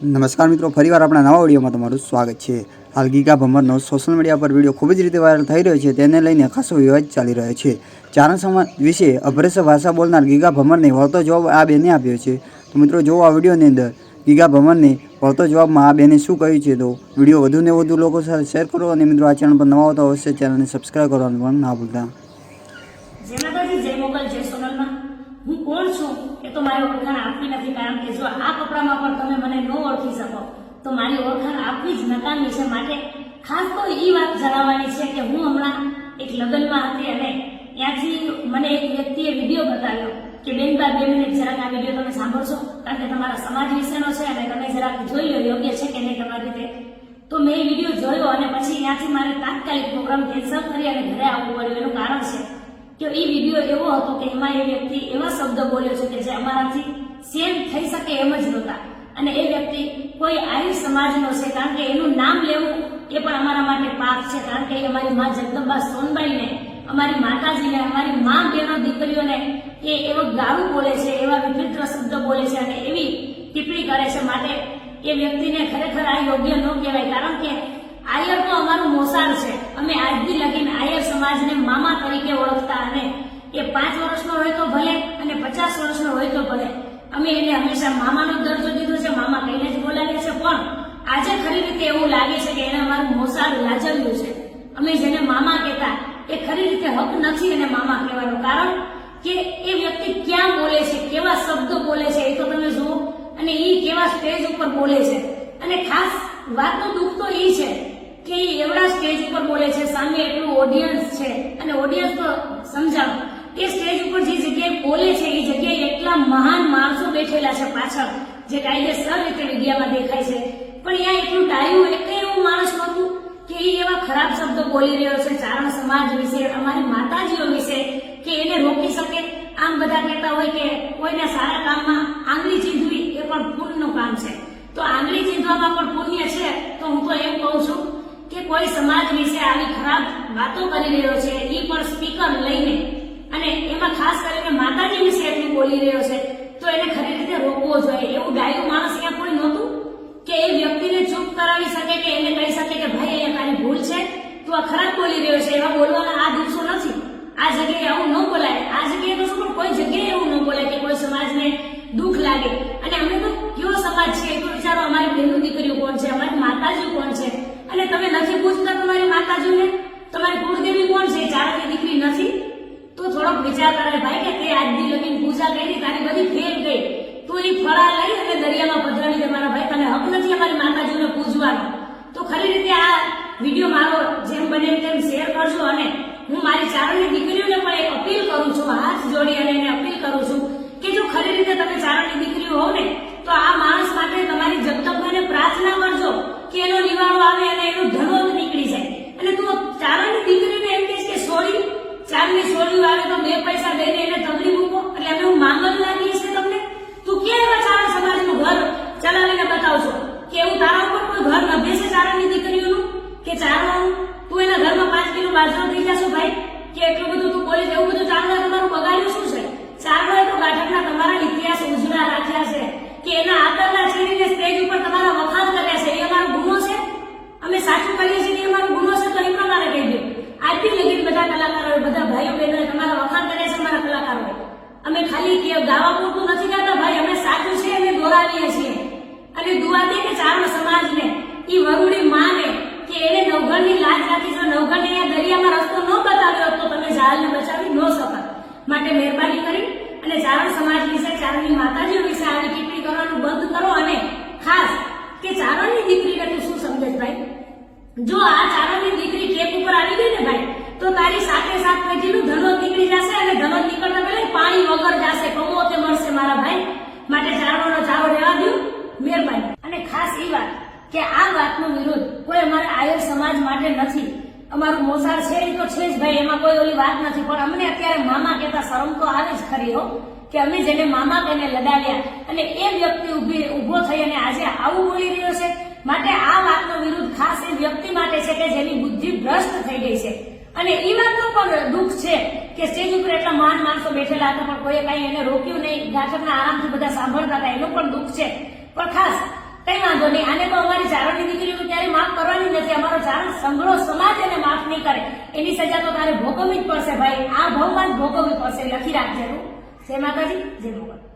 નમસ્કાર મિત્રો, ફરીવાર આપણા નવા વિડીયોમાં તમારું સ્વાગત છે। હાલ ગીગા ભમરનો સોશિયલ મીડિયા પર વિડીયો ખૂબ જ રીતે વાયરલ થઈ રહ્યો છે। તેને લઈને ખાસો વિવાદ ચાલી રહ્યો છે। ચારણ સમાજ વિશે અભદ્ર ભાષા બોલનાર ગીગા ભમરને વળતો જવાબ આ બેને આપ્યો છે। તો મિત્રો જો આ વિડીયોની અંદર ગીગા ભમરને વળતો જવાબમાં આ બેને શું કહ્યું છે, તો વિડીયો વધુને વધુ લોકો સાથે શેર કરો અને મિત્રો આ ચેનલ પર નવા હો તો અવશ્ય ચેનલને સબસ્ક્રાઈબ કરવાનું પણ ના ભૂલતા। जय माताजी, जय मोगल, जय सोनलमा। હું કોણ છું એ તો મારી ઓળખાણ આપવી નથી, કારણ કે જો આ કપડામાં પણ તમે મને ન ઓળખી શકો તો મારી ઓળખાણ આપવી જ નકામી છે। માટે ખાસ તો એ વાત જણાવવાની છે કે હું હમણાં એક લગ્નમાં હતી અને ત્યાંથી મને એક વ્યક્તિએ વિડીયો બતાવ્યો કે બેનબા 2 મિનિટ જરાક આ વિડીયો તમે સાંભળશો, કારણ કે તમારા સમાજ વિશેનો છે અને તમે જરાક જોઈ લો યોગ્ય છે કે નહીં તમારી રીતે। તો મેં એ વિડીયો જોયો અને પછી ત્યાંથી મારે તાત્કાલિક પ્રોગ્રામ કેન્સલ કરી અને ઘરે આવવું પડ્યું। એનું કારણ છે કે એ વિડીયો એવો હતો કે એમાં એ વ્યક્તિ એવા શબ્દ બોલ્યો છે કે જે અમારાથી સેમ થઈ શકે એમ જ નહોતા। અને એ વ્યક્તિ કોઈ આહિર સમાજનો છે, કારણ કે એનું નામ લેવું એ પણ અમારા માટે પાપ છે, કારણ કે અમારી મા જગદંબા સોનબાઈને, અમારી માતાજીને, અમારી મા બહેનો દીકરીઓને એ એવો ગાળું બોલે છે, એવા વિચિત્ર શબ્દ બોલે છે અને એવી ટિપ્પણી કરે છે। માટે એ વ્યક્તિને ખરેખર આ યોગ્ય ન કહેવાય, કારણ કે આયર તો અમારું મોસાળ છે। અમે આજથી લગીને આયર સમાજને મામા તરીકે ઓળખતા અને એ 5 વર્ષનો હોય તો ભલે અને 50 વર્ષનો હોય તો ભલે, અમે એને હંમેશા મામાનો દરજ્જો દીધો છે, મામા કહીને જ બોલાવીએ છે। પણ આજે ખરી રીતે એવું લાગે છે કે એને અમારું મોસાળ લાજવ્યું છે। અમે જેને મામા કહેતા એ ખરી રીતે હક નથી એને મામા કહેવાનો, કારણ કે એ વ્યક્તિ ક્યાં બોલે છે, કેવા શબ્દો બોલે છે એ તો તમે જુઓ, અને એ કેવા સ્ટેજ ઉપર બોલે છે। અને ખાસ વાતનું દુઃખ તો એ છે કે એવડા સ્ટેજ ઉપર બોલે છે, સામે એટલું ઓડિયન્સ છે અને ઓડિયન્સ તો સમજાવો એ સ્ટેજ ઉપર જે જગ્યાએ બોલે છે એ જગ્યાએ એટલા મહાન માણસો બેઠેલા છે પાછળ, જે કાયદેસર રીતે મીડિયામાં દેખાય છે, પણ ત્યાં એટલું ટાળ્યું એટલે એવું માણસ નહોતું કે એ એવા ખરાબ શબ્દો બોલી રહ્યો છે ચારણ સમાજ વિશે, અમારી માતાજીઓ વિશે, કે એને રોકી શકે। આમ બધા કહેતા હોય કે કોઈના સારા કામમાં આંગળી ચીંધવી એ પણ પુણ્યનું કામ છે, તો આંગળી ચીંધવામાં પણ પુણ્ય છે। તો હું તો એમ કહું છું કે કોઈ સમાજ વિશે આવી ખરાબ વાતો કરી રહ્યો છે એ પણ સ્પીકર લઈને, અને એમાં ખાસ કરીને માતાજી વિશે એટલું બોલી રહ્યો છે, તો એને ખરી રીતે રોકવો જોઈએ। એવું ડાયું માણસ અહીંયા કોઈ નહોતું કે એ વ્યક્તિને ચૂપ કરાવી શકે, કે એને કહી શકે કે ભાઈ અહીંયા તારી ભૂલ છે, તું આ ખરાબ બોલી રહ્યો છે। એવા બોલવાના આ દિવસો નથી, આ જગ્યાએ આવું ન બોલાય। આ જગ્યાએ તો શું, કોઈ જગ્યાએ એવું ન બોલાય કે કોઈ સમાજને દુઃખ લાગે। અને અમે તો કેવો સમાજ છે એ તો વિચારો, અમારી બહેનો દીકરીઓ કોણ છે, અમારી માતાજીઓ કોણ છે, અને તમે નથી પૂછતા તમારી માતાજીઓને તમારી કુળદેવી કોણ છે, ચારણની દીકરી નથી, તો થોડોક વિચાર કરે ભાઈ કે તે આજની લગીન પૂજા કરી, તારી બધી ફેલ ગઈ, તું એ ફળા લઈ અને દરિયામાં પધરાવી દે મારા ભાઈ, તને હક નથી અમારી માતાજીઓને પૂજવાનો। તો ખરી રીતે આ વિડીયો મારો જેમ બને તેમ શેર કરજો, અને હું મારી ચારણની દીકરીઓને પણ એક અપીલ કરું છું, હાથ જોડી અને એને અપીલ કરું છું કે જો ખરી રીતે તમે ચારણની દીકરીઓ હોવ ને તો આ માણસ માટે તમારી જગદંબાને પ્રાર્થના કરજો કે એનો નિવારો આવે અને એનું ધનોત નીકળી જાય। અને તું ચારણની દીકરીને એમ કહીશ કે સોળી, ચારની સોળીઓ આવે તો 2 પૈસા દઈને એને તબરી મૂકો એટલે અમે હું માંગલ લાગીએ છે તમને? તું ક્યાં એવા ચારણ સમાજનું ઘર ચલાવીને બતાવશો કે એવું તારા ઉપર કોઈ ઘર નભે છે ચારણની દીકરીઓનું, કે ચારણનું તું એના ઘરમાં 5 કિલો બાજરો થઈ જશો ભાઈ, કે એટલું બધું તું બોલીશ? એવું બધું ચારણે તમારું બગાડ્યું શું છે? ચારણોએ તો ગાંઠકના તમારા ઇતિહાસ ઉજળા રાખ્યા છે, કે એના આતરના છેડીને સ્ટેજ ઉપર તમારા વખાણ કર્યા છે, એ અમારો ગુનો છે? અમે સાચું કરીએ છીએ એ અમારો ગુનો છે તો એ પ્રમાણે કહી દો। આજથી લગીન બધા કલાકારોએ, બધા ભાઈઓ બહેનોએ તમારા વખાણ કર્યા છે અમારા કલાકારોએ। અમે ખાલી કે ગાવા પૂરતું નથી ગાતા ભાઈ, અમે સાચું છે અમે દોરાવીએ છીએ। અને દુઆ દે કે ચારણ સમાજને ઈ વરુડી માને કે એને નવઘણની લાજ રાખી છે, નવઘણને અહીંયા દરિયામાં રસ્તો ન બતાવ્યો તો તમે જાળને બચાવી ન શકત। માટે મહેરબાની કરી અને ચારણ સમાજ વિશે, ચારણની માતાજીઓ વિશે આવી ટિપ્પણી કરવાનું બંધ કરો। અને ખાસ કે ચારણની દીકરીને તું શું સમજે ભાઈ? જો આ ચારણની દીકરી ટેપ ઉપર આવી ગઈ ને ભાઈ, તો તારી સાથે સાથ પેઢીનું ધનોત નીકળી જશે, અને ધનોત નીકળતા પહેલા પાણી વગર જશે, કમો તે મળશે મારા ભાઈ। માટે ચારણોનો ચારો રહેવા દો, મહેરબાની। અને ખાસ એ વાત કે આ વાતનો વિરોધ કોઈ અમારા આયર સમાજ માટે નથી, અમારું મોસાળ છે એ તો છે જ ભાઈ, એમાં કોઈ ઓલી વાત નથી, પણ અમને અત્યારે મામા કહેતા શરમ તો આવે જ ખરી હો, કે અમે જેને મામા કહીને લડાવ્યા અને એ વ્યક્તિ ઉભો થઈ અને આજે આવું બોલી રહ્યો છે। માટે આ વાતનો વિરોધ ખાસ એ વ્યક્તિ માટે છે કે જેની બુદ્ધિ ભ્રષ્ટ થઈ ગઈ છે। અને એ વાતનો પણ દુઃખ છે કે સ્ટેજ ઉપર એટલા મહાન માણસો બેઠેલા હતા પણ કોઈએ કઈ એને રોક્યું નહીં, ગાંઠકના આરામથી બધા સાંભળતા હતા, એનું પણ દુઃખ છે। પણ ખાસ કઈ વાંધો વાંધો નહીં, આને તો અમારી ચારણની દીકરીઓ તો ક્યારે માફ કરવાની નથી. અમારો ચારણ સંઘળો સમાજ એને માફ નહીં કરે. એની સજા તો તારે ભોગવવી જ પડશે ભાઈ, આ ભાવમાં જ ભોગવવી પડશે. લખી રાખજે તું. જય માતાજી, જય મોગલ.